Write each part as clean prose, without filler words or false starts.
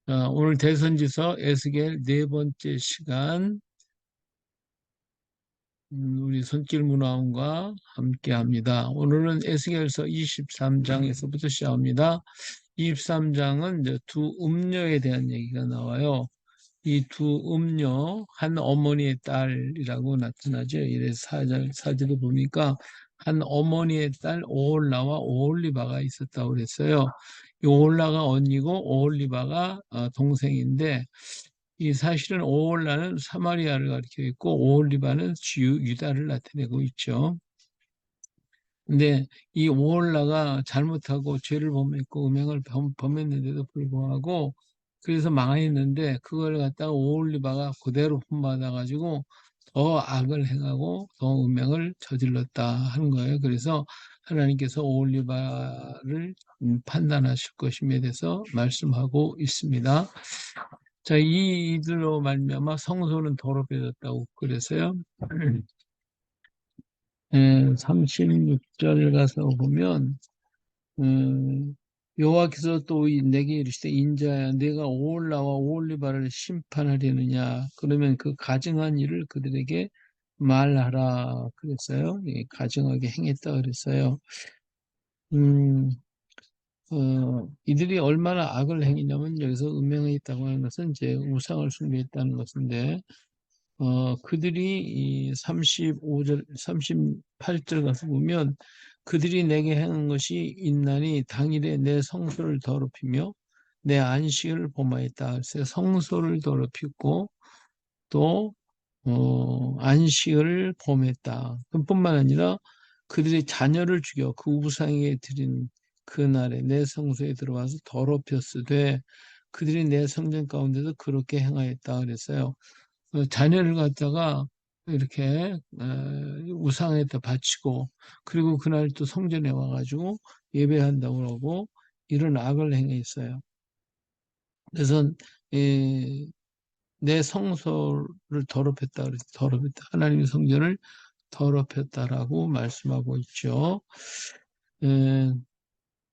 오늘 대선지서 에스겔 네 번째 시간, 우리 손길 문화원과 함께 합니다. 오늘은 에스겔서 23장에서부터 시작합니다. 23장은 이제 두 음녀에 대한 얘기가 나와요. 이 두 음녀, 한 어머니의 딸이라고 나타나죠. 이래서 사제도 보니까 한 어머니의 딸 오홀라와 오홀리바가 있었다고 그랬어요. 이 오홀라가 언니고 오홀리바가 동생인데, 이 사실은 오홀라는 사마리아를 가리켜 있고 오홀리바는 유다를 나타내고 있죠. 근데 이 오홀라가 잘못하고 죄를 범했고 음행을 범했는데도 불구하고 그래서 망했는데, 그걸 갖다가 오홀리바가 그대로 본받아 가지고 더 악을 행하고 더 음행을 저질렀다 하는 거예요. 그래서 하나님께서 오홀리바를 판단하실 것임에 대해서 말씀하고 있습니다. 자, 이들로 말미암아 성소는 더럽혀졌다고 그래서요. 36절 가서 보면, 여호와께서 또 내게 이르시되 인자야, 내가 오홀라와 오홀리바를 심판하려느냐? 그러면 그 가증한 일을 그들에게 말하라 그랬어요. 가증하게 행했다 그랬어요. 음, 이들이 얼마나 악을 행했냐면, 여기서 음행했다고 하는 것은 이제 우상을 숭배했다는 것인데, 그들이 이 35절, 38절 가서 보면, 그들이 내게 행한 것이 있나니 당일에 내 성소를 더럽히며 내 안식을 범하였다. 그래서 성소를 더럽히고 또 안식을 범했다. 그뿐만 아니라 그들의 자녀를 죽여 그 우상에게 드린 그날에 내 성소에 들어와서 더럽혔으되 그들이 내 성전 가운데서 그렇게 행하였다 그랬어요. 자녀를 갖다가 이렇게 우상에다 바치고, 그리고 그날 또 성전에 와가지고 예배한다고 그러고 이런 악을 행했어요. 그래서 내 성소를 더럽혔다 그랬어요. 더럽혔다. 하나님의 성전을 더럽혔다라고 말씀하고 있죠. 에,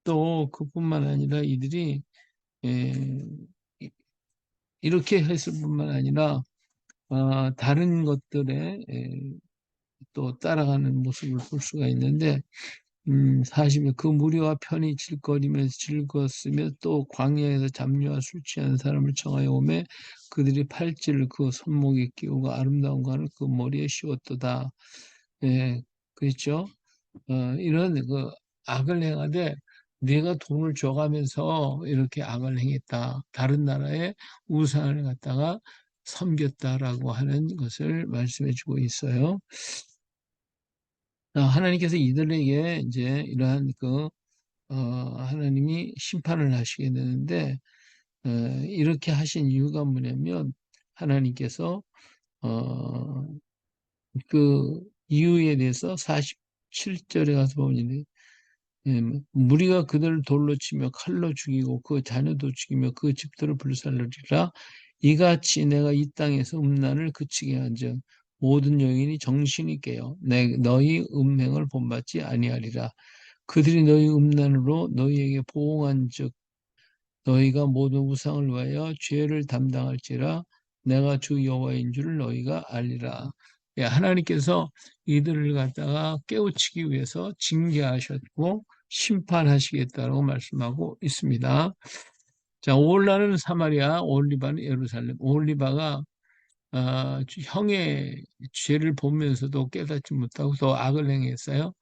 또 그뿐만 아니라 이들이 에, 이렇게 했을 뿐만 아니라 다른 것들에 또 따라가는 모습을 볼 수가 있는데, 40일 그 무리와 편히 질거리면서 즐거웠으며 또 광야에서 잡류와 술 취한 사람을 청하여 오매 그들이 팔찌를 그 손목에 끼우고 아름다운 관을 그 머리에 씌웠도다. 예, 그렇죠. 이런 그 악을 행하되 내가 돈을 줘가면서 이렇게 악을 행했다. 다른 나라의 우상을 갖다가 섬겼다라고 하는 것을 말씀해 주고 있어요. 하나님께서 이들에게 이제 이러한 하나님이 심판을 하시게 되는데, 이렇게 하신 이유가 뭐냐면, 하나님께서, 어, 그 이유에 대해서 47절에 가서 보니, 무리가 그들을 돌로 치며 칼로 죽이고 그 자녀도 죽이며 그 집들을 불살르리라. 이같이 내가 이 땅에서 음란을 그치게 한즉 모든 여인이 정신이 깨어 너희 음행을 본받지 아니하리라. 그들이 너희 음란으로 너희에게 보응한즉 너희가 모든 우상을 위하여 죄를 담당할지라. 내가 주 여호와인 줄 너희가 알리라. 예, 하나님께서 이들을 갖다가 깨우치기 위해서 징계하셨고 심판하시겠다고 말씀하고 있습니다. 자, 오홀라는 사마리아, 오홀리바는 예루살렘. 오홀리바가 형의 죄를 보면서도 깨닫지 못하고 더 악을 행했어요.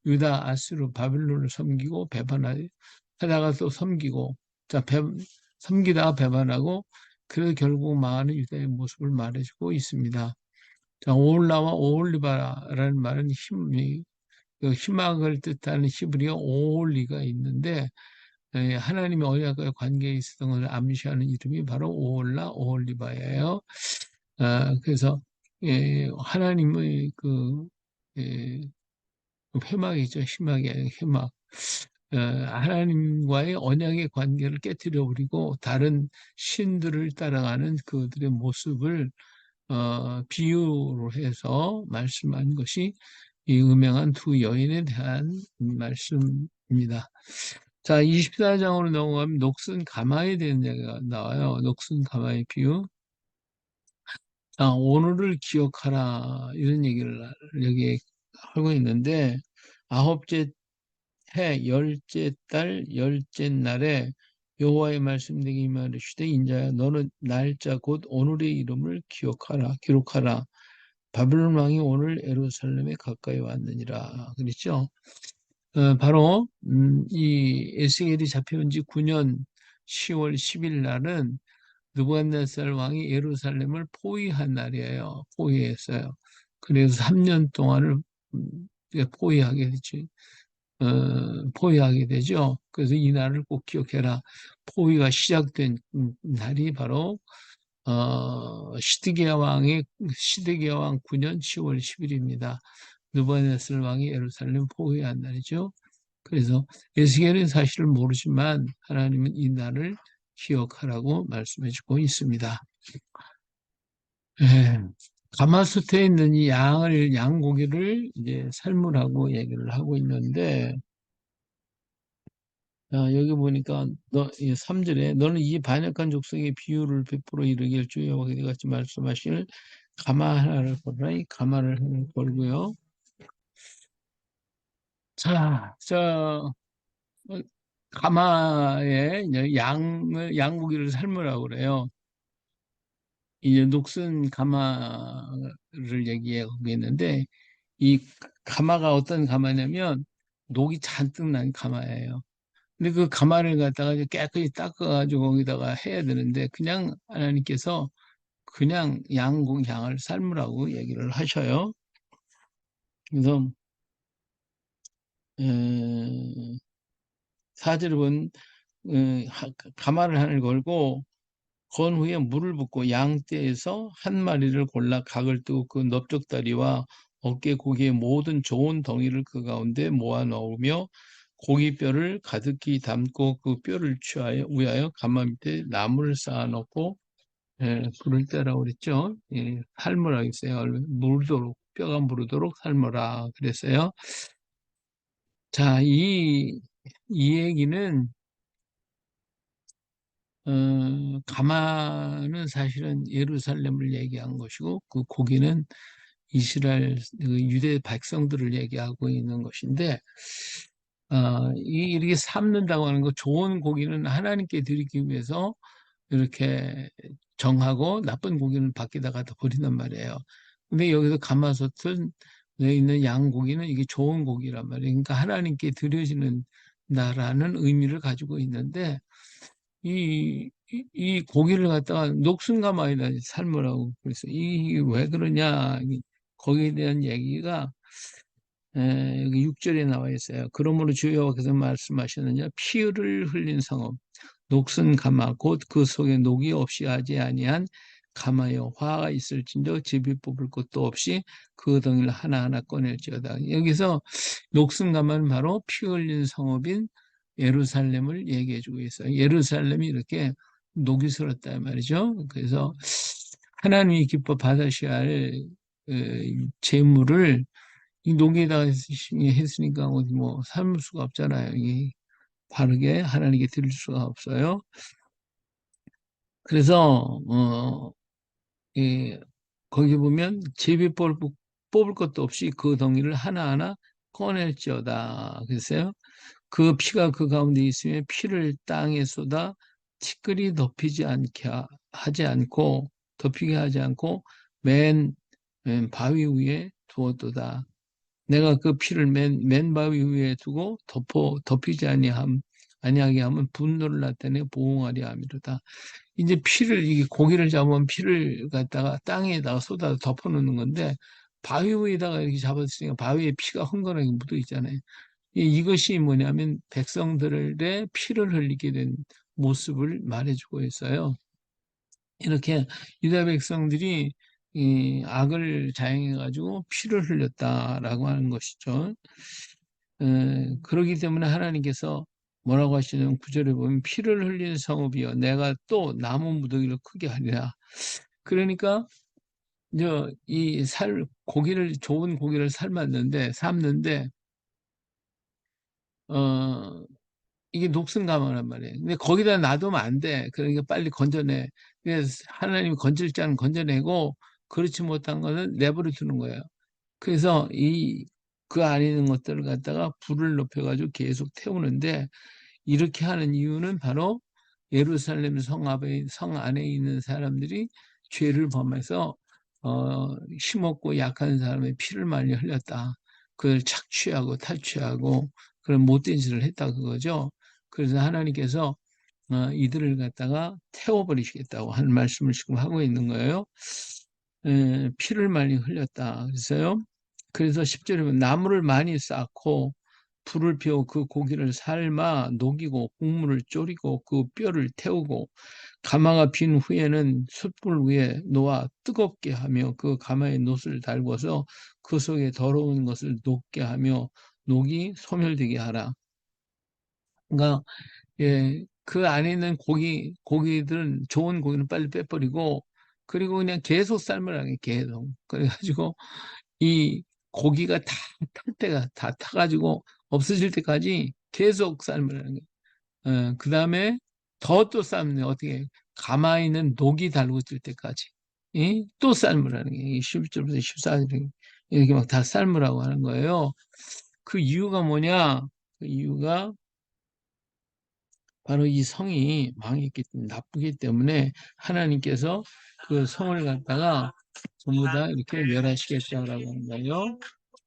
유다, 아수르, 바빌론을 섬기고 배반하다가 또 섬기고, 자, 섬기다가 배반하고, 그래서 결국 망하는 유다의 모습을 말해주고 있습니다. 자, 오홀라와 오홀리바라는 말은 희망을 뜻하는 히브리어 오홀리가 있는데, 하나님의 언약과의 관계에 있었던 것을 암시하는 이름이 바로 오홀라, 오홀리바예요. 그래서 하나님의 예, 회막이죠. 희망이 아니라 회막. 하나님과의 언약의 관계를 깨뜨려 버리고 다른 신들을 따라가는 그들의 모습을 비유로 해서 말씀한 것이 이 음행한 두 여인에 대한 말씀입니다. 자, 24장으로 넘어가면 녹슨 가마에 대한 얘기가 나와요. 녹슨 가마의 비유. 자, 오늘을 기억하라. 이런 얘기를 여기 하고 있는데, 아홉째 해 열째 달 열째 날에 여호와의 말씀 내게 임하시되 인자야 너는 날짜 곧 오늘의 이름을 기록하라. 바벨론 왕이 오늘 예루살렘에 가까이 왔느니라. 그랬죠? 바로 이 에스겔이 잡혀온 지 9년 10월 10일 날은 느부갓네살 왕이 예루살렘을 포위한 날이에요. 포위했어요. 그래서 3년 동안을 포위하게 됐죠. 포위하게 되죠. 그래서 이 날을 꼭 기억해라. 포위가 시작된 날이 바로 시드기야 왕 9년 10월 10일입니다. 느부갓네살 왕이 예루살렘 포위한 날이죠. 그래서 에스겔은 사실을 모르지만 하나님은 이 날을 기억하라고 말씀해 주고 있습니다. 예, 가마솥에 있는 이 양고기를 이제 삶으라고 얘기를 하고 있는데, 여기 보니까 이 3절에 너는 이 반역한 족속의 비유를 베풀어 이르길 주의 여호와께서 같이 말씀하시길 가마 하나를 걸라. 이 가마를 하나 걸고요. 자, 가마에 이제 양고기를 삶으라고 그래요. 이제 녹슨 가마를 얘기하고 있는데 이 가마가 어떤 가마냐면 녹이 잔뜩 난 가마예요. 근데 그 가마를 갖다가 이제 깨끗이 닦아가지고 거기다가 해야 되는데 그냥 하나님께서 그냥 양을 삶으라고 얘기를 하셔요. 그래서 사절을 본 가마를 하늘 걸고 건 후에 물을 붓고 양떼에서 한 마리를 골라 각을 뜨고 그 넓적다리와 어깨 고기의 모든 좋은 덩이를 그 가운데 모아 넣으며 고기뼈를 가득히 담고 그 뼈를 취하여 위하여 가마 밑에 나무를 쌓아 놓고 불을 때라고 그랬죠. 삶으라 했어요. 무르도록 뼈가 무르도록 삶으라 그랬어요. 자, 이 얘기는 가마는 사실은 예루살렘을 얘기한 것이고 그 고기는 이스라엘 그 유대 백성들을 얘기하고 있는 것인데 이렇게 삶는다고 하는 거 좋은 고기는 하나님께 드리기 위해서 이렇게 정하고 나쁜 고기는 밖에다가 다 버린단 말이에요. 근데 여기서 가마솥에 있는 양고기는 이게 좋은 고기란 말이에요. 그러니까 하나님께 드려지는 나라는 의미를 가지고 있는데 이 고기를 갖다가 녹슨가마에다 삶으라고 그랬어요. 이게 왜 그러냐? 거기에 대한 얘기가 여기 6절에 나와 있어요. 그러므로 주 여호와께서 말씀하시느냐 피를 흘린 성읍 녹슨 가마 곧 그 속에 녹이 없이 하지 아니한 가마여 화가 있을진저 제비 뽑을 것도 없이 그 덩이를 하나하나 꺼낼지어다. 여기서 녹슨 가마는 바로 피 흘린 성읍인 예루살렘을 얘기해 주고 있어요. 예루살렘이 이렇게 녹이 슬었다 말이죠. 그래서 하나님이 기뻐 받으셔야 할 재물을 이 녹에다가 했으니까 어디 뭐 삶을 수가 없잖아요. 이 바르게 하나님께 드릴 수가 없어요. 그래서 이 거기 보면 뽑을 것도 없이 그 덩이를 하나하나 꺼낼지어다. 그랬어요. 그 피가 그 가운데 있으면 피를 땅에 쏟아 티끌이 덮이게 하지 않고 맨 바위 위에 두었도다. 내가 그 피를 맨 바위 위에 두고 덮이지 아니하게 하면 분노를 나타내 보응하리 함이로다. 이제 이게 고기를 잡으면 피를 갖다가 땅에다가 쏟아 덮어놓는 건데 바위 위에다가 이렇게 잡았으니까 바위에 피가 흥건하게 묻어 있잖아요. 이것이 뭐냐면 백성들의 피를 흘리게 된 모습을 말해주고 있어요. 이렇게 유다 백성들이 이 악을 자행해가지고 피를 흘렸다라고 하는 것이죠. 그러기 때문에 하나님께서 뭐라고 하시냐면 9절에 보면 피를 흘린 성읍이여 내가 또 나무 무더기를 크게 하리라. 그러니까 이제 좋은 고기를 삶는데 어, 이게 녹슨 가마란 말이에요. 근데 거기다 놔두면 안 돼. 그러니까 빨리 건져내. 그래서 하나님이 건질 자는 건져내고 그렇지 못한 거는 내버려 두는 거예요. 그래서 그 안에 있는 것들을 갖다가 불을 높여가지고 계속 태우는데 이렇게 하는 이유는 바로 예루살렘 성 안에 있는 사람들이 죄를 범해서 힘없고 약한 사람의 피를 많이 흘렸다. 그걸 착취하고 탈취하고 그런 못된 짓을 했다 그거죠. 그래서 하나님께서 이들을 갖다가 태워버리시겠다고 하는 말씀을 지금 하고 있는 거예요. 피를 많이 흘렸다. 그래서요. 그래서 10절에 보면 나무를 많이 쌓고 불을 피워 그 고기를 삶아 녹이고 국물을 졸이고 그 뼈를 태우고 가마가 빈 후에는 숯불 위에 놓아 뜨겁게 하며 그 가마에 놋을 달궈서 그 속에 더러운 것을 녹게 하며 녹이 소멸되게 하라. 그러니까 그 안에 있는 고기들은 좋은 고기는 빨리 빼버리고 그리고 그냥 계속 삶으라는 게 계속. 그래가지고 이 고기가 다 탈 때가 다 타가지고 없어질 때까지 계속 삶으라는 게. 그 다음에 더 또 삶는 어떻게 가마에 있는 녹이 달궈질 때까지 또 삶으라는 게 11절부터 14절 이렇게 막 다 삶으라고 하는 거예요. 그 이유가 뭐냐? 그 이유가 바로 이 성이 망했기 때문에 나쁘기 때문에 하나님께서 그 성을 갖다가 전부 다 이렇게 멸하시겠다고 하는 거예요.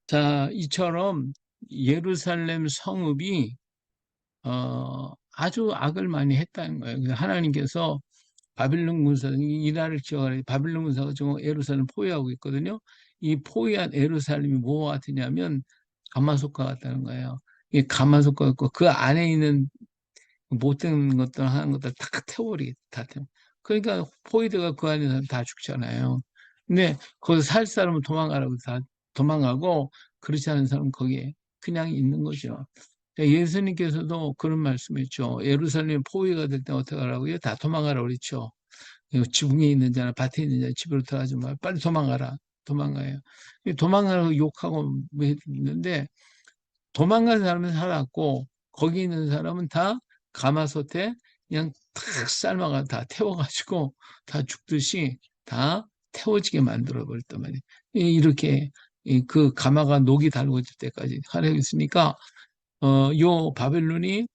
자, 이처럼 예루살렘 성읍이 아주 악을 많이 했다는 거예요. 그래서 하나님께서 바빌론 군사, 이 나라를 지어가지고 바빌론 군사가 지금 예루살렘 포위하고 있거든요. 이 포위한 예루살렘이 뭐와 같으냐면 가마솥과 같다는 거예요. 이 가마솥과 같고 그 안에 있는 못된 것들 하는 것들 다 태워버리겠다. 다 태워. 그러니까 포위대가 그 안에서 다 죽잖아요. 근데 거기서 살 사람은 도망가라고 다 도망가고 그렇지 않은 사람은 거기에 그냥 있는 거죠. 예수님께서도 그런 말씀했죠. 예루살렘 포위가 될 때 어떻게 하라고요? 다 도망가라고 그랬죠. 지붕에 있는 자나 밭에 있는 자 집으로 들어가지 마. 빨리 도망가라. 도망가요. 도망가라고 욕하고 뭐 했는데 도망간 사람은 살았고 거기 있는 사람은 다 가마솥에 그냥 탁 삶아가 다 태워가지고 다 죽듯이 다 태워지게 만들어 버렸단 말이에요. 이렇게 그 가마가 녹이 달궈질 때까지 하려고 있으니까 요 바벨론이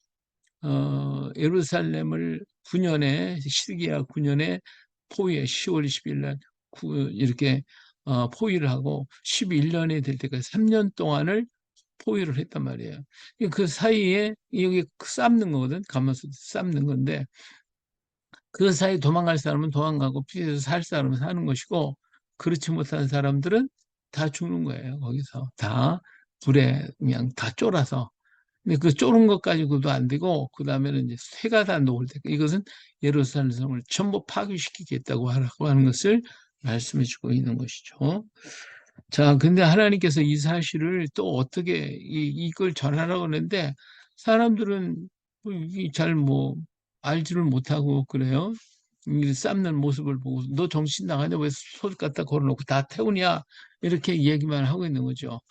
예루살렘을 9년에 시드기야 9년에 포위에 10월 20일 날 이렇게 포위를 하고 11년이 될 때까지 3년 동안을 포위를 했단 말이에요. 그 사이에 여기 삶는 거거든. 가면서 삶는 건데 그 사이 도망갈 사람은 도망가고 피해서 살 사람은 사는 것이고 그렇지 못한 사람들은 다 죽는 거예요. 거기서 다 불에 그냥 다 쫄아서. 근데 그 쫄은 것 가지고도 안 되고 그 다음에는 이제 쇠가 다 녹을 때 이것은 예루살렘을 전부 파괴시키겠다고 하라고 하는 것을 말씀해 주고 있는 것이죠. 자, 근데 하나님께서 이 사실을 또 어떻게 이걸 전하라고 하는데 사람들은 잘뭐 알지를 못하고 그래요. 이 삶는 모습을 보고 너 정신 나가냐 왜 솥 갖다 걸어놓고 다 태우냐 이렇게 얘기만 하고 있는 거죠.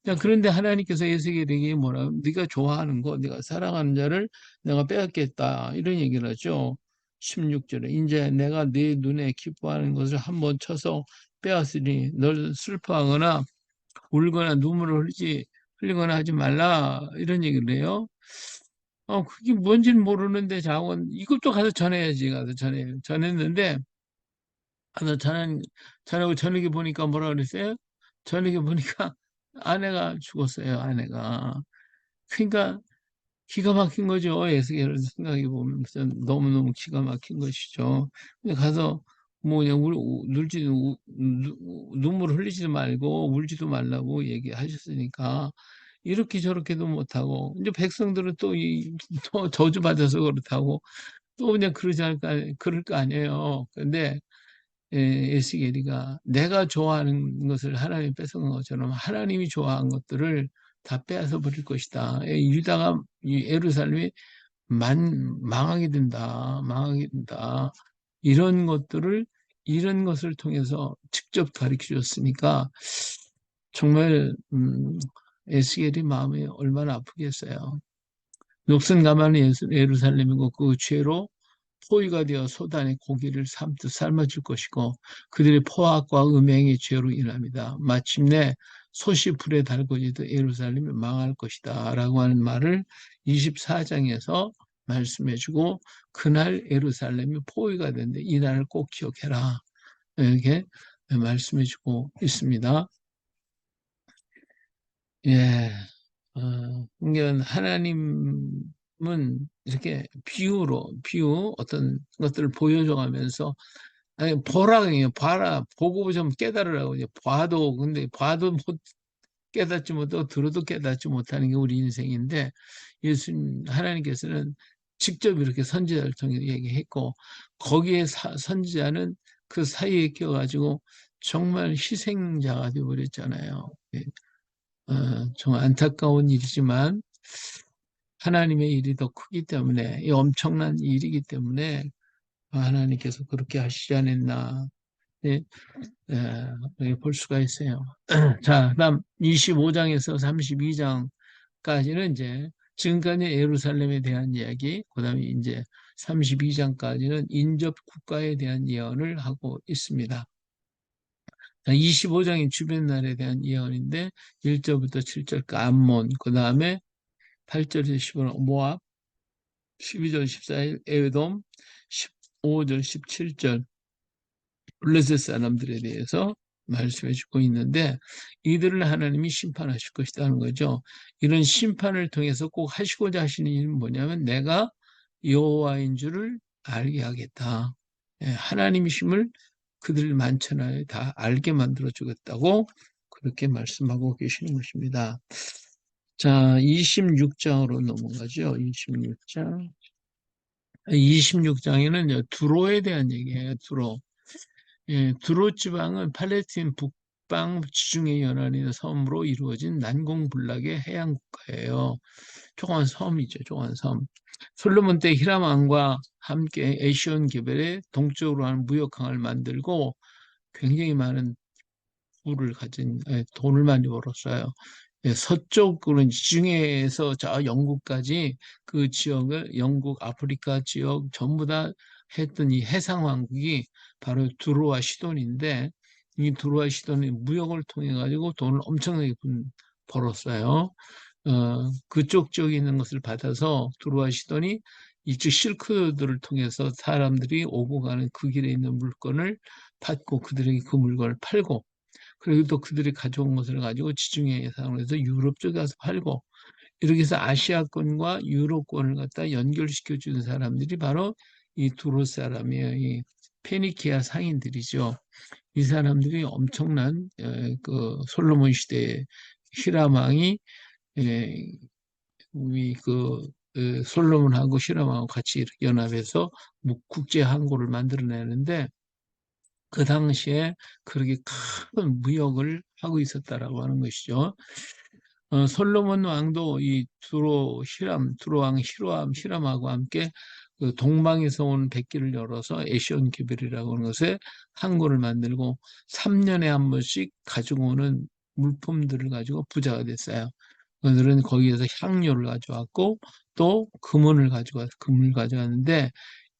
자, 그런데 하나님께서 에스겔에게 뭐라 네가 좋아하는 거 네가 사랑하는 자를 내가 빼앗겠다 이런 얘기를 하죠. 16절에 이제 내가 네 눈에 기뻐하는 것을 한번 쳐서 빼앗으니 널 슬퍼하거나 울거나 눈물을 흘리거나 하지 말라 이런 얘기를 해요. 그게 뭔지는 모르는데 자원 이것도 가서 전해야지 가서 전했는데 가서 전하고 저녁에 보니까 뭐라 그랬어요? 저녁에 보니까 아내가 죽었어요. 아내가. 그러니까 기가 막힌 거죠. 에스겔을 생각해 보면 너무너무 기가 막힌 것이죠. 근데 가서 뭐 그냥 눈물을 흘리지도 말고 울지도 말라고 얘기하셨으니까 이렇게 저렇게도 못하고 이제 백성들은 또 저주받아서 그렇다고 또 그냥 그럴 거 아니에요. 근데 에스겔이가 내가 좋아하는 것을 하나님이 뺏어간 것처럼 하나님이 좋아한 것들을 다 빼앗아 버릴 것이다. 유다가 예루살렘이 망하게 된다. 망하게 된다. 이런 것들을 이런 것을 통해서 직접 가르쳐 줬으니까 정말 에스겔이 마음이 얼마나 아프겠어요. 녹슨 가마는 예루살렘이고 그 죄로 포위가 되어 소단의 고기를 삶듯 삶아줄 것이고 그들의 포악과 음행의 죄로 인합니다. 마침내 솥이 불에 달궈지듯 예루살렘이 망할 것이다 라고 하는 말을 24장에서 말씀해주고 그날 예루살렘이 포위가 된대 이 날을 꼭 기억해라 이렇게 말씀해주고 있습니다. 예, 그러니까 하나님은 이렇게 비유 어떤 것들을 보여줘가면서 아니 보라 그냥 봐라 보고 좀 깨달으라고 이제 봐도 근데 봐도 못 깨닫지 못하고 들어도 깨닫지 못하는 게 우리 인생인데 예수님 하나님께서는 직접 이렇게 선지자를 통해 얘기했고 거기에 선지자는 그 사이에 껴가지고 정말 희생자가 되어버렸잖아요. 예. 좀 안타까운 일이지만 하나님의 일이 더 크기 때문에 이 엄청난 일이기 때문에 하나님께서 그렇게 하시지 않았나 예, 볼 수가 있어요. 자, 그다음 25장에서 32장까지는 이제 지금까지 예루살렘에 대한 이야기, 그다음에 이제 32장까지는 인접 국가에 대한 예언을 하고 있습니다. 25장이 주변 날에 대한 예언인데 1절부터 7절 암몬, 그 다음에 8절에서 15절 모압, 12절 14일 에돔, 15절 17절 블레셋 사람들에 대해서 말씀해 주고 있는데 이들을 하나님이 심판하실 것이라는 거죠. 이런 심판을 통해서 꼭 하시고자 하시는 일은 뭐냐면 내가 여호와인 줄을 알게 하겠다. 하나님이심을 그들 만천하에 다 알게 만들어 주겠다고 그렇게 말씀하고 계시는 것입니다. 자, 26장으로 넘어가죠. 26장. 26장에는 두로에 대한 얘기예요. 두로. 예, 두로 지방은 팔레스틴 북방 지중해 연안의 섬으로 이루어진 난공불락의 해양 국가예요. 조그만 섬이죠. 조그만 섬. 솔로몬 때 히람 왕과 함께 에시온 개별의 동쪽으로 하는 무역항을 만들고 굉장히 많은 부를 가진 돈을 많이 벌었어요. 예, 서쪽으로는 지중해에서 저 영국까지 그 지역을 영국, 아프리카 지역 전부 다 했던 이 해상왕국이 바로 두로와 시돈인데 이 두로와 시돈이 무역을 통해 가지고 돈을 엄청나게 벌었어요. 그쪽 지역에 있는 것을 받아서 두로와 시돈이 이쪽 실크로드를 통해서 사람들이 오고 가는 그 길에 있는 물건을 받고 그들에게 그 물건을 팔고 그리고 또 그들이 가져온 것을 가지고 지중해 해상으로 해서 유럽 쪽에 가서 팔고 이렇게 해서 아시아권과 유럽권을 갖다 연결시켜 주는 사람들이 바로 이 두로 사람이에요. 이 페니키아 상인들이죠. 이 사람들이 엄청난 그 솔로몬 시대에 히람 왕이 우리 그 솔로몬하고 히람 왕하고 같이 이렇게 연합해서 국제 항구를 만들어내는데 그 당시에 그렇게 큰 무역을 하고 있었다라고 하는 것이죠. 솔로몬 왕도 이 두로 왕 히람하고 함께 그 동방에서 온 백기를 열어서 에시온 기별이라고 하는 것에 항구를 만들고 3년에 한 번씩 가지고 오는 물품들을 가지고 부자가 됐어요. 그들은 거기에서 향료를 가져왔고 또 금을 가져왔는데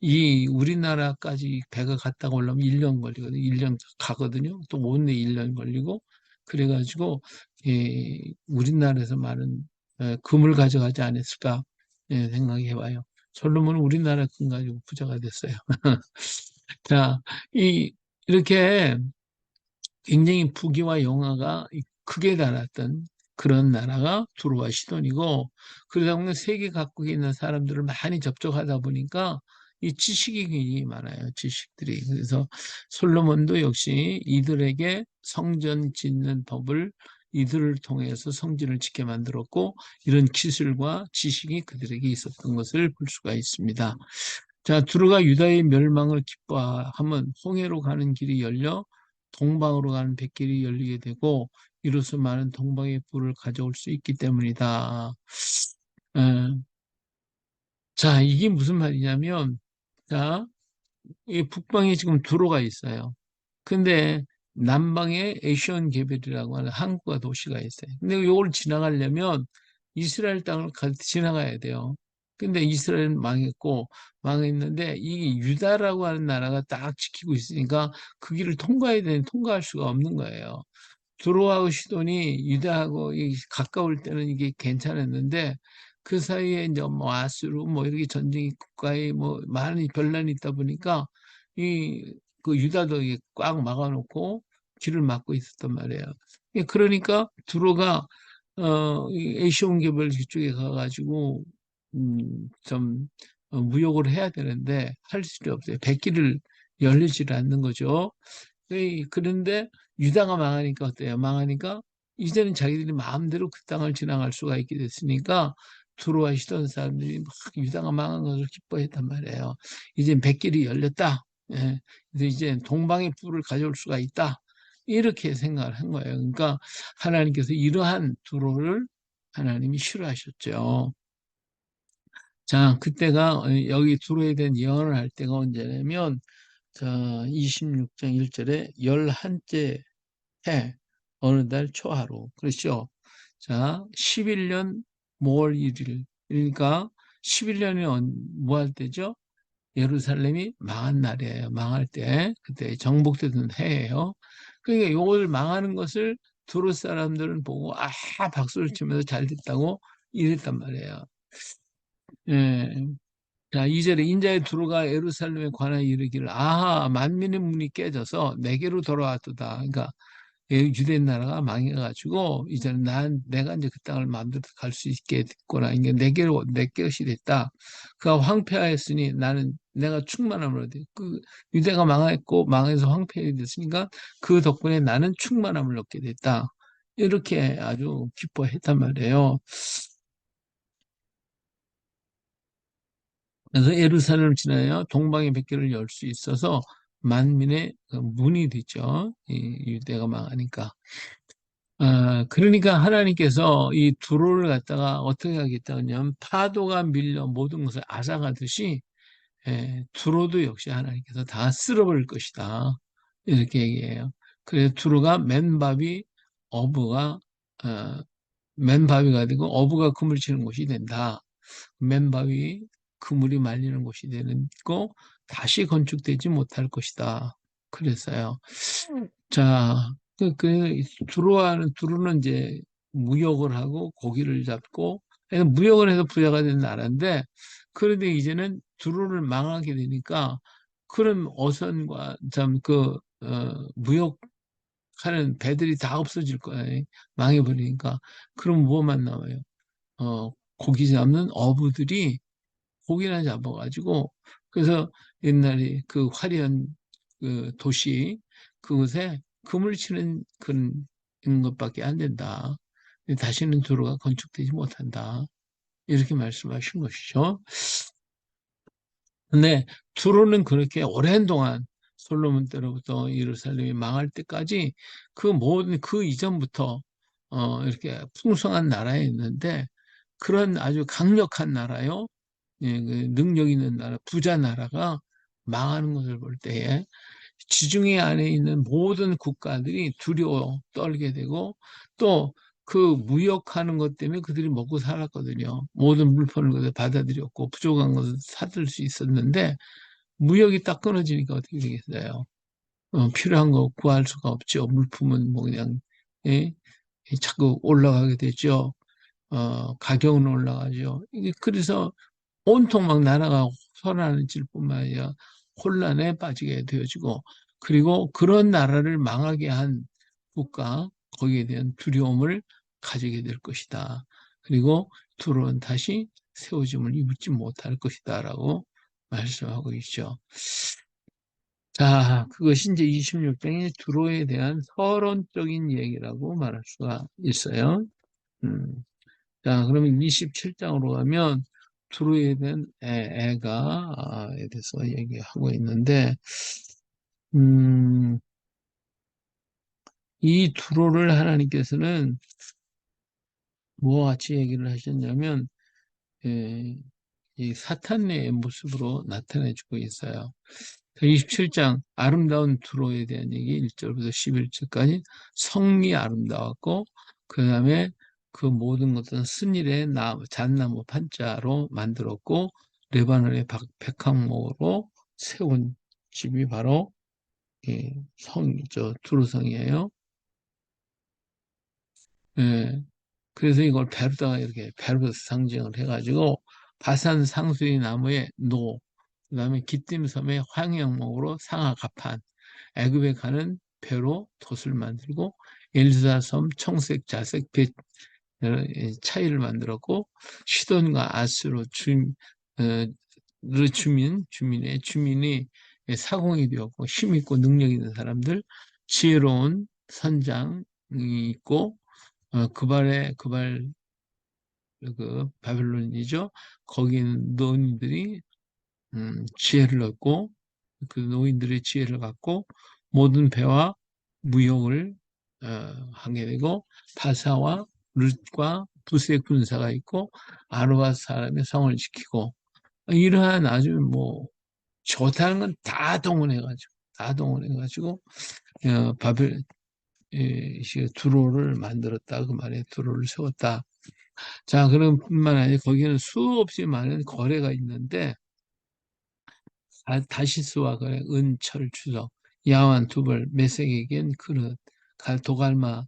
이 우리나라까지 배가 갔다가 올라오면 1년 걸리거든요. 1년 가거든요. 또 못내 1년 걸리고 그래가지고 우리나라에서 많은 금을 가져가지 않았을까 생각해봐요. 솔로몬은 우리나라 금 가지고 부자가 됐어요. 자, 이렇게 굉장히 부귀와 영화가 크게 달았던 그런 나라가 두로와 시돈이고 그러다 보면 세계 각국에 있는 사람들을 많이 접촉하다 보니까 이 지식이 굉장히 많아요. 지식들이. 그래서 솔로몬도 역시 이들에게 성전 짓는 법을 이들을 통해서 성전을 짓게 만들었고 이런 기술과 지식이 그들에게 있었던 것을 볼 수가 있습니다. 자, 두루가 유다의 멸망을 기뻐하면 홍해로 가는 길이 열려 동방으로 가는 백길이 열리게 되고 이로써 많은 동방의 뿔을 가져올 수 있기 때문이다. 에, 자, 이게 무슨 말이냐면, 자, 이 북방에 지금 두로가 있어요. 근데 남방에 에시온 게벨이라고 하는 항구가 도시가 있어요. 근데 이걸 지나가려면 이스라엘 땅을 지나가야 돼요. 근데 이스라엘은 망했고, 망했는데, 이 유다라고 하는 나라가 딱 지키고 있으니까 그 길을 통과해야 되는, 통과할 수가 없는 거예요. 두로하고 시돈이 유다하고 가까울 때는 이게 괜찮았는데 그 사이에 이제 뭐 아수르 뭐 이렇게 전쟁이 국가에 뭐 많은 변란이 있다 보니까 이 그 유다도 이게 꽉 막아놓고 길을 막고 있었단 말이에요. 그러니까 두로가 이 에시온 개발 쪽에 가가지고 좀 무역을 해야 되는데 할 수가 없어요. 백기를 열리질 않는 거죠. 그런데 유다가 망하니까 어때요? 망하니까 이제는 자기들이 마음대로 그 땅을 지나갈 수가 있게 됐으니까 두로와 시돈 사람들이 막 유다가 망한 것을 기뻐했단 말이에요. 이제 백길이 열렸다. 예. 그래서 이제 동방의 뿔을 가져올 수가 있다. 이렇게 생각을 한 거예요. 그러니까 하나님께서 이러한 두로를 하나님이 싫어하셨죠. 자, 그때가 여기 두로에 대한 예언을 할 때가 언제냐면 자, 26장 1절에 열한째 해 어느 달 초하루. 그렇죠? 자, 11년 5월 1일. 그러니까 11년이 뭐 할 때죠? 예루살렘이 망한 날이에요. 망할 때. 그때 정복되던 해예요. 그러니까 이걸 망하는 것을 두루 사람들은 보고 아, 박수를 치면서 잘 됐다고 이랬단 말이에요. 예. 자, 2절에 인자의 두루가 예루살렘에 관하여 이르기를 아하 만민의 문이 깨져서 내게로 돌아왔도다. 그러니까 유대인 나라가 망해가지고 이제는 내가 이제 그 땅을 마음대로 갈 수 있게 됐구나. 이게 내 것이 됐다. 그가 황폐하였으니 나는 내가 충만함을 얻어. 그 유대가 망했고 망해서 황폐하게 됐으니까 그 덕분에 나는 충만함을 얻게 됐다. 이렇게 아주 기뻐했단 말이에요. 그래서 예루살렘을 지나요 동방의 백기를 열 수 있어서 만민의 그 문이 됐죠. 이 유대가 망하니까. 그러니까 하나님께서 이 두로를 갖다가 어떻게 하겠다 그러냐면 파도가 밀려 모든 것을 앗아가듯이 두로도 역시 하나님께서 다 쓸어버릴 것이다. 이렇게 얘기해요. 그래서 두로가 맨밥이 어부가 어, 맨바위가 되고 어부가 그물 치는 곳이 된다. 맨바위 그물이 말리는 곳이 되는 거 다시 건축되지 못할 것이다. 그랬어요. 자, 두루는 이제 무역을 하고 고기를 잡고 그래서 무역을 해서 부자가 된 나라인데 그런데 이제는 두루를 망하게 되니까 그런 어선과 무역하는 배들이 다 없어질 거예요. 망해버리니까. 그럼 뭐만 남아요? 고기 잡는 어부들이 고기나 잡아가지고 그래서 옛날에 그 화려한 그 도시 그곳에 그물 치는 그런 것밖에 안 된다. 다시는 도로가 건축되지 못한다. 이렇게 말씀하신 것이죠. 근데 두로는 그렇게 오랜 동안 솔로몬 때로부터 예루살렘이 망할 때까지 그 모든 그 이전부터 이렇게 풍성한 나라였는데 그런 아주 강력한 나라요. 예, 그 능력 있는 나라, 부자 나라가 망하는 것을 볼 때에 지중해 안에 있는 모든 국가들이 두려워 떨게 되고 또 그 무역하는 것 때문에 그들이 먹고 살았거든요. 모든 물품을 그들 받아들였고 부족한 것을 사들 수 있었는데 무역이 딱 끊어지니까 어떻게 되겠어요? 필요한 거 구할 수가 없죠. 물품은 뭐 그냥 예? 자꾸 올라가게 되죠. 가격은 올라가죠. 그래서 온통 막 나라가 휘날릴 뿐만 아니라 혼란에 빠지게 되어지고 그리고 그런 나라를 망하게 한 국가 거기에 대한 두려움을 가지게 될 것이다. 그리고 두려운 다시 세워짐을 입지 못할 것이다라고 말씀하고 있죠. 자, 그것이 이제 26장의 두로에 대한 서론적인 얘기라고 말할 수가 있어요. 음. 자, 그러면 27장으로 가면 두루에 대한 애가에 대해서 얘기하고 있는데, 음, 이 두루를 하나님께서는 뭐와 같이 얘기를 하셨냐면, 예, 이 사탄의 모습으로 나타내주고 있어요. 27장 아름다운 두로에 대한 얘기 1절부터 11절까지 성이 아름다웠고, 그 다음에 그 모든 것은 스닐의 잣나무 판자로 만들었고 레바논의 백향목으로 세운 집이 바로 두루성이에요. 예. 그래서 이걸 베르다가 이렇게 베르 상징을 해가지고 바산 상수리 나무의 노, 그다음에 기띔섬의 황영목으로 상아가판, 애굽에 가는 배로 돛을 만들고 엘사섬 청색 자색 배 차이를 만들었고 시돈과 아스로 주민이 사공이 되었고 힘 있고 능력 있는 사람들 지혜로운 선장이 있고 그발 그 바벨론이죠. 거기 있는 노인들이 지혜를 얻고 그 노인들의 지혜를 갖고 모든 배와 무역을 하게 되고 바사와 룻과 부스의 군사가 있고 아르바 사람의 성을 지키고 이러한 아주 뭐 좋다는 건 다 동원해가지고 바벨 두로를 만들었다 그 말에 두로를 세웠다. 자, 그럼 뿐만 아니라 거기는 수없이 많은 거래가 있는데 다시스와 거래, 은철, 주석, 야완, 두벌, 메색에겐 그릇, 도갈마,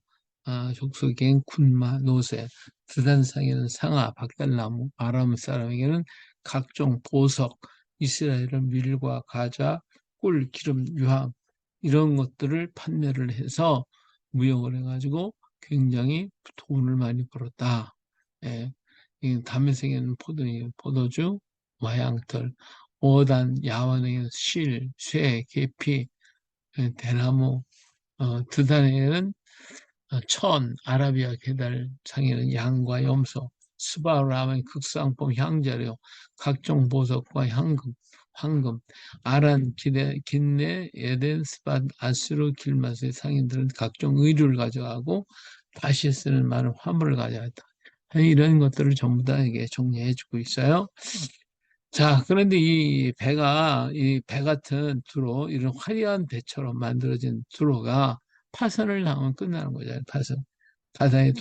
족속에겐 군마, 노새, 드단상에는 상아, 박달나무, 아람 사람에게는 각종 보석, 이스라엘은 밀과 과자, 꿀, 기름, 유황 이런 것들을 판매를 해서 무역을 해가지고 굉장히 돈을 많이 벌었다. 예. 이 다메섹에는 포도주, 와양털, 오단, 야완에는 실, 쇠, 계피, 대나무, 드단에는 천, 아라비아 계달 상에는 양과 염소, 스바라면 극상품 향자료, 각종 보석과 황금, 아란, 긴네, 에덴, 스밧, 아수르, 길마스의 상인들은 각종 의류를 가져가고 다시 쓰는 많은 화물을 가져갔다. 이런 것들을 전부 다 이게 정리해주고 있어요. 자, 그런데 이 배 같은 두로, 이런 화려한 배처럼 만들어진 두로가 파선을 당하면 끝나는 거잖아요. 파선. 바다의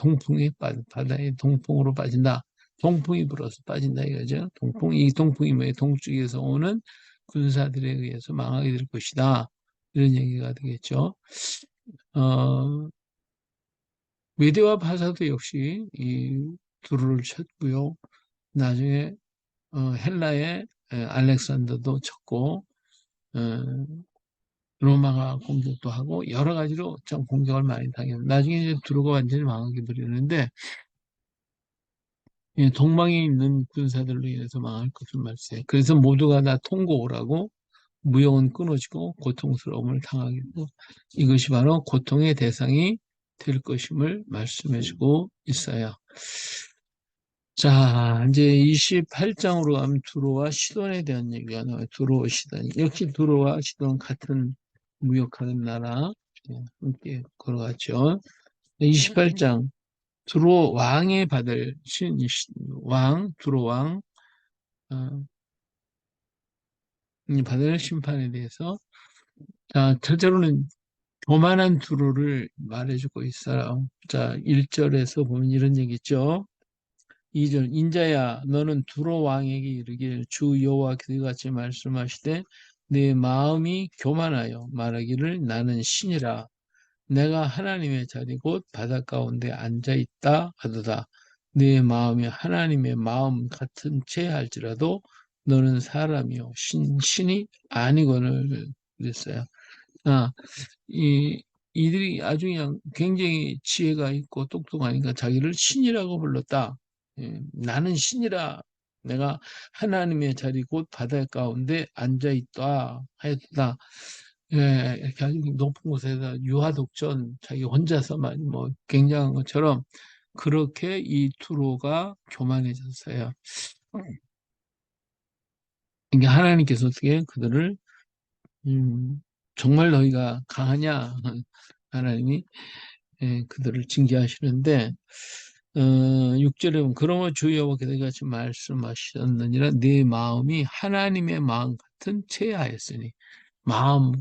동풍으로 빠진다. 동풍이 불어서 빠진다 이거죠. 이 동풍이 뭐예요? 동쪽에서 오는 군사들에 의해서 망하게 될 것이다. 이런 얘기가 되겠죠. 어, 메대와 바사도 역시 이 두로를 쳤고요. 나중에 헬라의 알렉산더도 쳤고 어, 로마가 공격도 하고 여러 가지로 좀 공격을 많이 당했는데 나중에 이제 두로가 완전히 망하게 되었는데 동방에 있는 군사들로 인해서 망할 것을 말씀해요. 그래서 모두가 다 통곡을 하고 무역은 끊어지고 고통스러움을 당하게 되고 이것이 바로 고통의 대상이 될 것임을 말씀해주고 있어요. 자, 이제 28장으로 가면 두로와 시돈에 대한 얘기가 나와요. 두로와 시돈. 역시 두로와 시돈 같은 무역하는 나라. 함께 걸어갔죠. 28장. 두로 왕의 받을 두로 왕, 받을 심판에 대해서. 자, 첫째로는 교만한 두로를 말해주고 있어요. 자, 1절에서 보면 이런 얘기 있죠. 2절 인자야 너는 두로 왕에게 이르길 주 여호와께서 같이 말씀하시되 내 마음이 교만하여 말하기를 나는 신이라 내가 하나님의 자리 곧 바다 가운데 앉아 있다 하도다 내 마음이 하나님의 마음 같은 채 할지라도 너는 사람이요 신이 아니거늘 그랬어요. 아, 이들이 아주 그냥 굉장히 지혜가 있고 똑똑하니까 자기를 신이라고 불렀다. 나는 신이라 내가 하나님의 자리 곧 바다 가운데 앉아 있다 하였다. 이렇게 아주 높은 곳에서 유아독전 자기 혼자서만 뭐 굉장한 것처럼 그렇게 이 투로가 교만해졌어요. 이게 하나님께서 어떻게 그들을 정말 너희가 강하냐 하나님이 그들을 징계하시는데 6절에 보면 그러므로 주 여호와께서 같이 말씀하셨느니라 네 마음이 하나님의 마음 같은 체하였으니 마음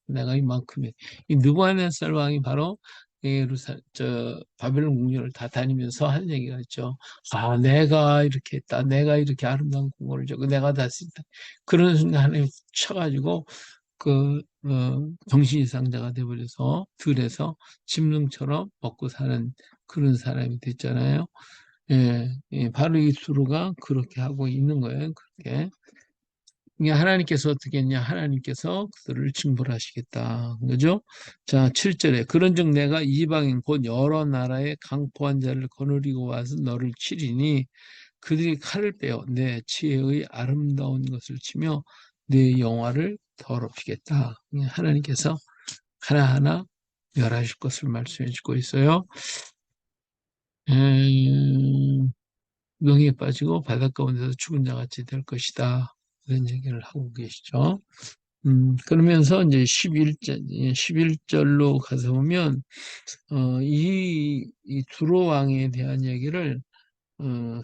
내가 이만큼의 이 느부갓네살 왕이 바로 바벨론 궁전을 다 다니면서 하는 얘기가 있죠. 아, 내가 이렇게 했다. 내가 이렇게 아름다운 궁궐을 저거 내가 다스린다. 그런 순간 하나님 쳐가지고 정신 이상자가 돼버려서 들에서 짐승처럼 먹고 사는 그런 사람이 됐잖아요. 예, 예, 바로 이 두루가 그렇게 하고 있는 거예요. 그렇게. 이게 하나님께서 어떻게 했냐? 하나님께서 그들을 징벌하시겠다. 그죠? 자, 7절에 그런즉 내가 이방인 곧 여러 나라의 강포한 자를 거느리고 와서 너를 치리니 그들이 칼을 빼어 내 지혜의 아름다운 것을 치며 내 영화를 더럽히겠다. 하나님께서 하나하나 멸하실 것을 말씀해 주고 있어요. 명에 빠지고 바닷가 가운데서 죽은 자같이 될 것이다. 그런 얘기를 하고 계시죠. 그러면서 이제 11절로 가서 보면, 이 두로 왕에 대한 얘기를,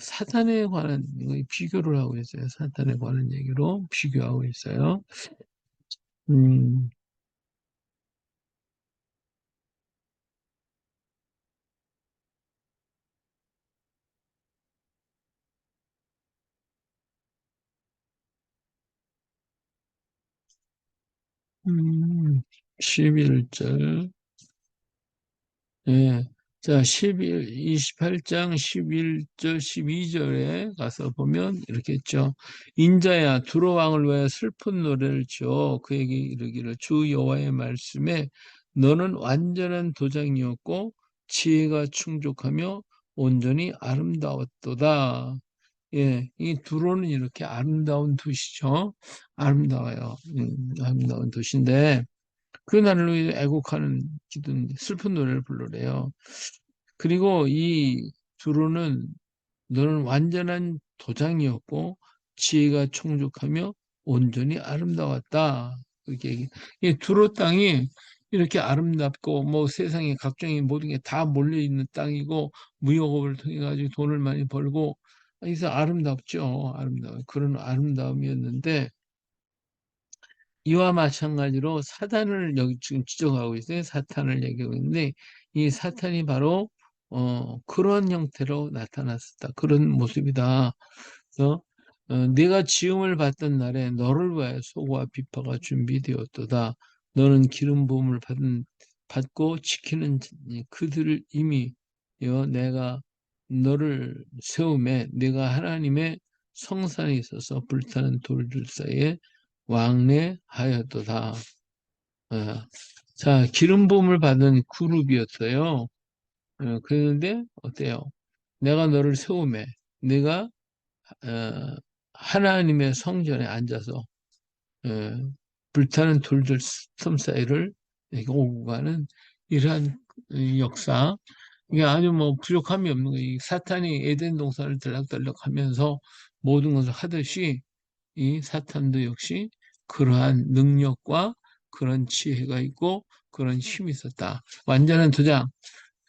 사탄에 관한 비교를 하고 있어요. 사탄에 관한 얘기로 비교하고 있어요. 음, 11절. 예. 자, 28장 11절, 12절에 가서 보면 이렇게 했죠. 인자야, 두로 왕을 위하여 슬픈 노래를 지어 그에게 이르기를 주 여호와의 말씀에 너는 완전한 도장이었고 지혜가 충족하며 온전히 아름다웠도다. 예, 이 두로는 이렇게 아름다운 도시죠. 아름다워요. 아름다운 도시인데 그 날로 애곡하는 기도인데 슬픈 노래를 부르래요. 그리고 이 두로는 너는 완전한 도장이었고 지혜가充足하며 온전히 아름다웠다. 이 두로 땅이 이렇게 아름답고 뭐 세상에 각종의 모든 게 다 몰려 있는 땅이고 무역업을 통해 가지고 돈을 많이 벌고 그래서 아름답죠. 아름다워 그런 아름다움이었는데 이와 마찬가지로 사탄을 여기 지금 지적하고 있어요. 사탄을 얘기하고 있는데 이 사탄이 바로 그런 형태로 나타났었다. 그런 모습이다. 그래서 내가 지음을 받던 날에 너를 위하여 소고와 비파가 준비되었도다. 너는 기름 부음을 받고 지키는 그들을 이미 내가 너를 세움에 내가 하나님의 성산에 있어서 불타는 돌들 사이에 왕래하였도다. 자, 기름 부음을 받은 그룹이었어요. 그런데 어때요? 내가 너를 세움에 내가 어, 하나님의 성전에 앉아서 어, 불타는 돌들 틈 사이를 이렇게 오고 가는 이러한 역사. 이게 아주 뭐 부족함이 없는 거예요. 이 사탄이 에덴 동산을 들락달락하면서 모든 것을 하듯이 이 사탄도 역시 그러한 능력과 그런 지혜가 있고 그런 힘이 있었다. 완전한 도장,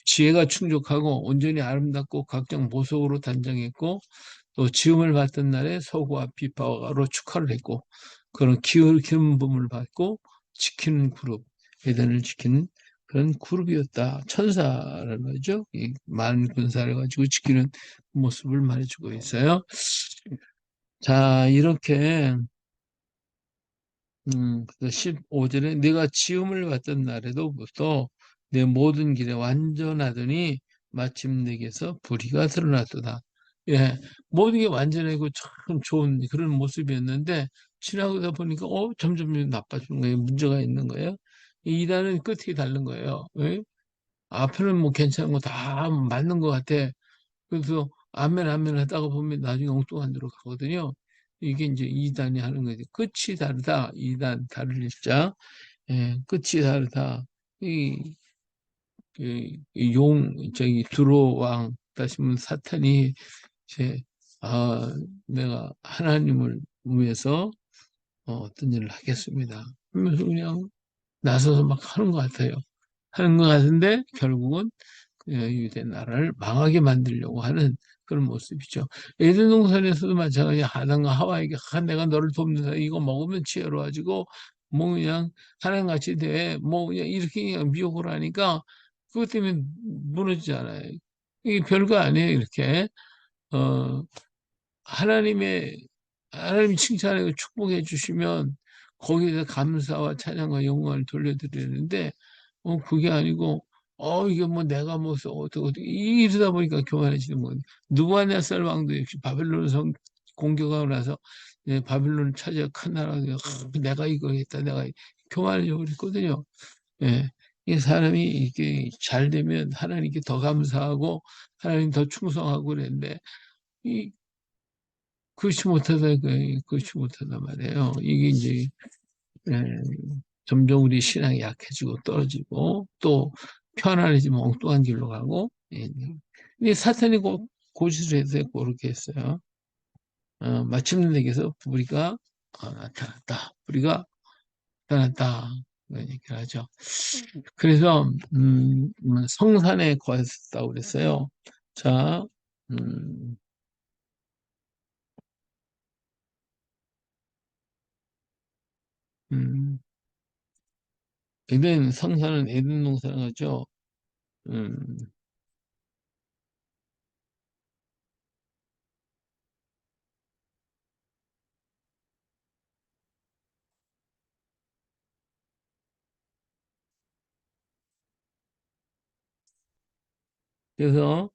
지혜가 충족하고 온전히 아름답고 각종 보석으로 단장했고 또 지음을 받던 날에 서구와 비파로 축하를 했고 그런 기름 부음을 받고 지키는 그룹, 에덴을 지키는 그런 그룹이었다. 천사라는 거죠. 이 많은 군사를 가지고 지키는 모습을 말해주고 있어요. 자, 이렇게 15절에 내가 지음을 받던 날에도부터 내 모든 길에 완전하더니 마침 내게서 불의가 드러났도다. 예, 모든 게 완전하고 참 좋은 그런 모습이었는데 지나가다 보니까 점점 나빠지는 거예요. 문제가 있는 거예요. 이 이단은 끝이 다른 거예요. 예? 앞에는 뭐 괜찮은 거 다 맞는 것 같아. 그래서 아멘 아멘 하다가 보면 나중에 엉뚱한 데로 가거든요. 이게 이제 이단이 하는 거지. 끝이 다르다. 이단 다를 일자. 예, 끝이 다르다. 이, 저기 두로왕 다시면 사탄이 이제 내가 하나님을 위해서 어떤 일을 하겠습니다. 하면서 그냥 나서서 막 하는 것 같아요. 하는 것 같은데 결국은 유대 나라를 망하게 만들려고 하는 그런 모습이죠. 에덴 동산에서도 마찬가지야. 아담과 하와에게 내가 너를 돕는다. 이거 먹으면 지혜로워지고 뭐 그냥 하나님같이 돼. 뭐 그냥 이렇게 그냥 미혹을 하니까 그것 때문에 무너지잖아요. 이게 별거 아니에요, 이렇게. 어, 하나님이 칭찬하고 축복해 주시면 거기에서 감사와 찬양과 영광을 돌려드리는데, 그게 아니고, 이게 뭐 내가 뭐, 어떻게, 이러다 보니까 교만해지는 거예요. 느부갓네살 왕도 역시 바벨론 성 공격하고 나서, 바벨론을 차지하 큰 나라가 되어, 내가 이거 했다, 교만해져 버렸거든요. 예. 이 사람이 이게 잘 되면 하나님께 더 감사하고, 하나님 더 충성하고 그랬는데, 이, 그렇지 못하다 말이에요. 이게 이제, 예, 점점 우리 신앙이 약해지고 떨어지고 또 편안해지면 엉뚱한 길로 가고 예. 근데 사탄이 고지를 해서 그렇게 했어요. 마침내 내게서 불의가 나타났다. 불의가 나타났다. 그런 얘기를 하죠. 그래서 성산에 거했다고 그랬어요. 자, 음, 음, 에덴 성산은 에덴 동산을 가죠. 음, 그래서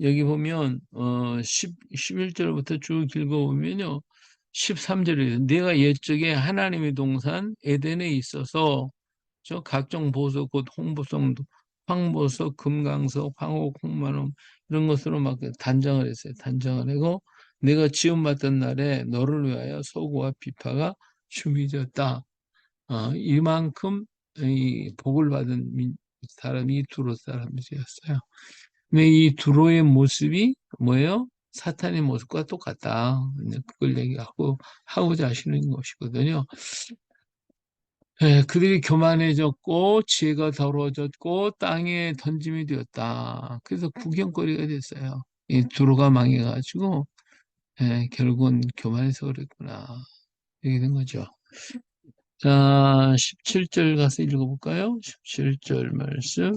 여기 보면 11절부터 쭉 읽어보면요. 13절에 내가 옛적에 하나님의 동산 에덴에 있어서 저 각종 보석 곧 홍보성 황보석 금강석 황옥 홍만홍 이런 것으로 막 단장을 했어요. 단장을 하고 내가 지음받던 날에 너를 위하여 소고와 비파가 준비되었다. 이만큼 이 복을 받은 사람이 두로 사람이었어요. 근데 이 두로의 모습이 뭐예요? 사탄의 모습과 똑같다. 그걸 얘기하고 하고자 하시는 것이거든요. 그들이 교만해졌고 지혜가 더러워졌고 땅에 던짐이 되었다. 그래서 구경거리가 됐어요. 이 두로가 망해가지고 결국은 교만해서 그랬구나. 이렇게 된 거죠. 자, 17절 가서 읽어볼까요? 17절 말씀.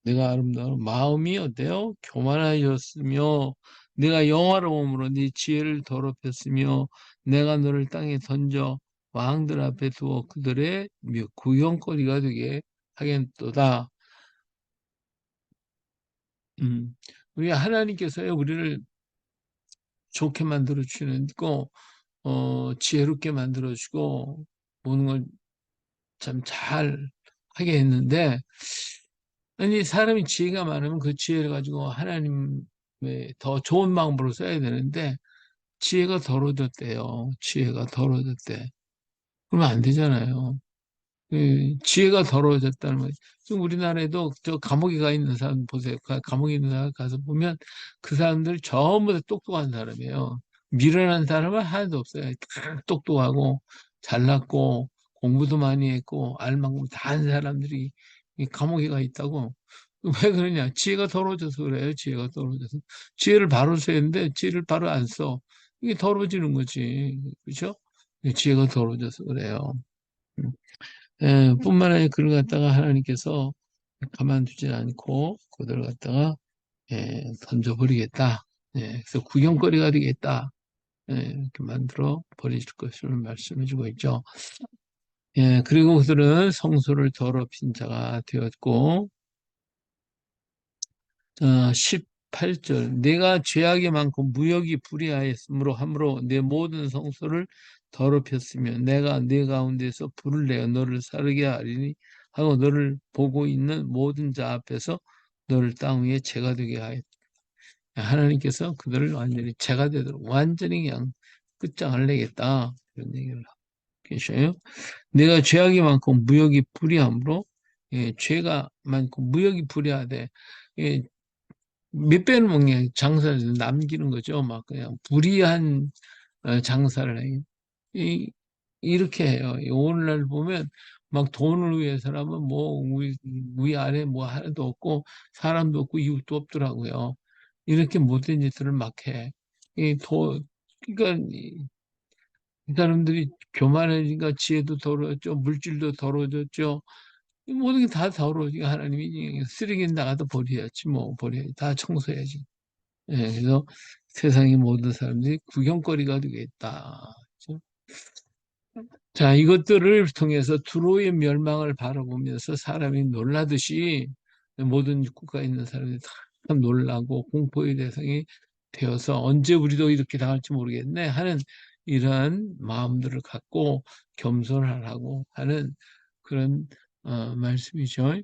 내가 아름다움 마음이 어때요? 교만하였으며 내가 영화로움으로 네 지혜를 더럽혔으며 내가 너를 땅에 던져 왕들 앞에 두어 그들의 구경거리가 되게 하겠도다. 음, 우리 하나님께서요 우리를 좋게 만들어 주시고 지혜롭게 만들어 주고 모든 걸 참 잘 하게 했는데 아니, 사람이 지혜가 많으면 그 지혜를 가지고 하나님의 더 좋은 방법으로 써야 되는데, 지혜가 더러워졌대요. 지혜가 더러워졌대. 그러면 안 되잖아요. 지혜가 더러워졌다는 거지. 지금 우리나라에도 저 감옥에 가 있는 사람 보세요. 감옥에 있는 사람 가서 보면 그 사람들 전부 다 똑똑한 사람이에요. 미련한 사람은 하나도 없어요. 다 똑똑하고 잘났고 공부도 많이 했고 알만큼 다 한 사람들이 이 감옥에 가 있다고. 왜 그러냐? 지혜가 더러워져서 그래요. 지혜가 더러워져서. 지혜를 바로 써야 되는데 지혜를 바로 안 써. 이게 더러워지는 거지. 그렇죠? 지혜가 더러워져서 그래요. 음. 뿐만 아니라 그를 갖다가 하나님께서 가만두지 않고 그들을 갖다가 던져버리겠다. 그래서 구경거리가 되겠다. 이렇게 만들어 버리실 것을 말씀해주고 있죠. 그리고 그들은 성소를 더럽힌 자가 되었고 18절 내가 죄악이 많고 무역이 불의하였으므로 함으로 내 모든 성소를 더럽혔으며 내가 네 가운데서 불을 내어 너를 사르게 하리니 하고 너를 보고 있는 모든 자 앞에서 너를 땅 위에 재가 되게 하였다. 하나님께서 그들을 완전히 재가 되도록 완전히 그냥 끝장을 내겠다. 그런 얘기를 하고 계셔요. 내가 죄악이 많고 무역이 불의함으로 죄가 많고 무역이 불의하되 예, 몇 배는 먹냐 장사를 남기는 거죠. 막 그냥 불이한 장사를 해요. 이렇게 해요. 오늘날 보면 막 돈을 위해서라면 뭐 우리 안에 뭐 하나도 없고 사람도 없고 이웃도 없더라고요. 이렇게 못된 짓들을 막 해. 그러니까 이 사람들이 교만해지니까 지혜도 더러워졌죠. 물질도 더러워졌죠. 이 모든 게 다 더러워지니까 하나님이 쓰레기는 나가도 버려야지, 뭐, 버려야지. 다 청소해야지. 예, 그래서 세상의 모든 사람들이 구경거리가 되겠다. 그죠? 자, 이것들을 통해서 두로의 멸망을 바라보면서 사람이 놀라듯이 모든 국가에 있는 사람들이 다 놀라고 공포의 대상이 되어서 언제 우리도 이렇게 당할지 모르겠네 하는 이러한 마음들을 갖고 겸손하라고 하는 그런 말씀이죠.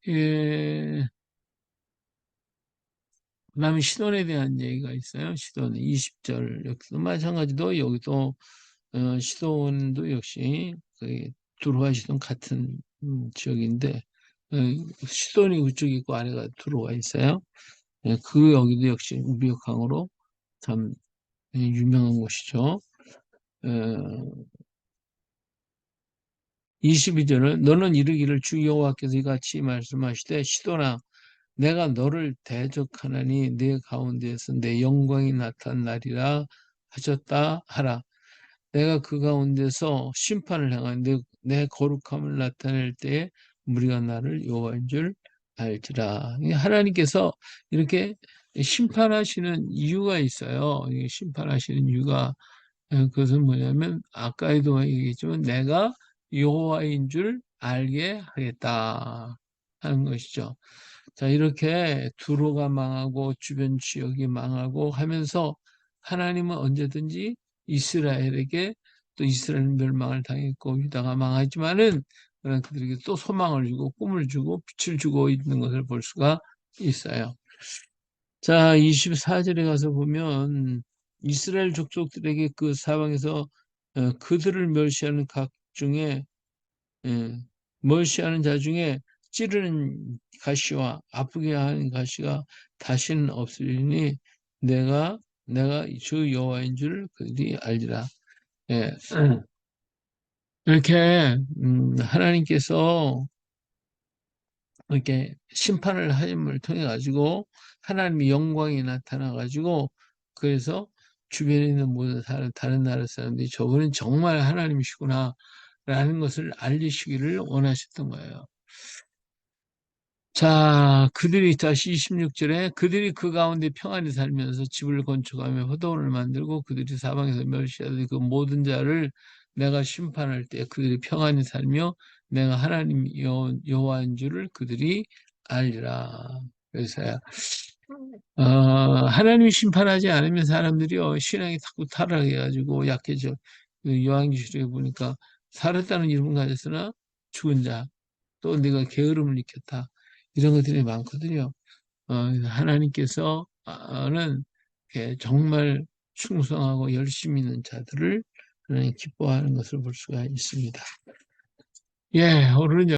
예, 그다음에 시돈에 대한 얘기가 있어요. 시돈 20절 여기도 마찬가지도 여기도 시돈도 역시 그 두로와 시돈 같은 지역인데 어, 시돈이 우측 있고 아래가 두로가 있어요. 예, 그 여기도 역시 우비역 강으로 참 유명한 곳이죠. 22절은 너는 이르기를 주 여호와께서 이같이 말씀하시되 시돈아 내가 너를 대적하나니 내 가운데에서 내 영광이 나타나리라 하셨다 하라. 내가 그 가운데서 심판을 행하니 내 거룩함을 나타낼 때에 무리가 나를 여호와인 줄 알지라. 하나님께서 이렇게 심판하시는 이유가 있어요. 심판하시는 이유가 그것은 뭐냐면 아까에도 얘기했지만 내가 여호와인 줄 알게 하겠다 하는 것이죠. 자, 이렇게 두로가 망하고 주변 지역이 망하고 하면서 하나님은 언제든지 이스라엘에게 또 이스라엘 멸망을 당했고 유다가 망하지만은 그런 그들에게 또 소망을 주고 꿈을 주고 빛을 주고 있는 것을 볼 수가 있어요. 자, 24절에 가서 보면 이스라엘 족속들에게 그 사방에서 그들을 멸시하는 각 중에 예, 멸시하는 자 중에 찌르는 가시와 아프게 하는 가시가 다시는 없으리니 내가 주 여호와인 줄 그들이 알리라. 예, 이렇게 하나님께서 이렇게 심판을 하심을 통해 가지고 하나님의 영광이 나타나 가지고 그래서 주변에 있는 모든 사람, 다른 나라 사람들이 저분은 정말 하나님이시구나 라는 것을 알리시기를 원하셨던 거예요. 자, 그들이 다시 26절에 그들이 그 가운데 평안히 살면서 집을 건축하며 호돈을 만들고 그들이 사방에서 멸시하던 그 모든 자를 내가 심판할 때 그들이 평안히 살며 내가 하나님 여호와인 줄을 그들이 알리라. 그래서야 하나님이 심판하지 않으면 사람들이요 신앙이 자꾸 타락해가지고 약해져. 그 요한계시록에 보니까 살았다는 이름은 가졌으나 죽은 자 또 내가 게으름을 익혔다. 이런 것들이 많거든요. 하나님께서는 정말 충성하고 열심히 있는 자들을 하나님 기뻐하는 것을 볼 수가 있습니다. 예, 오늘은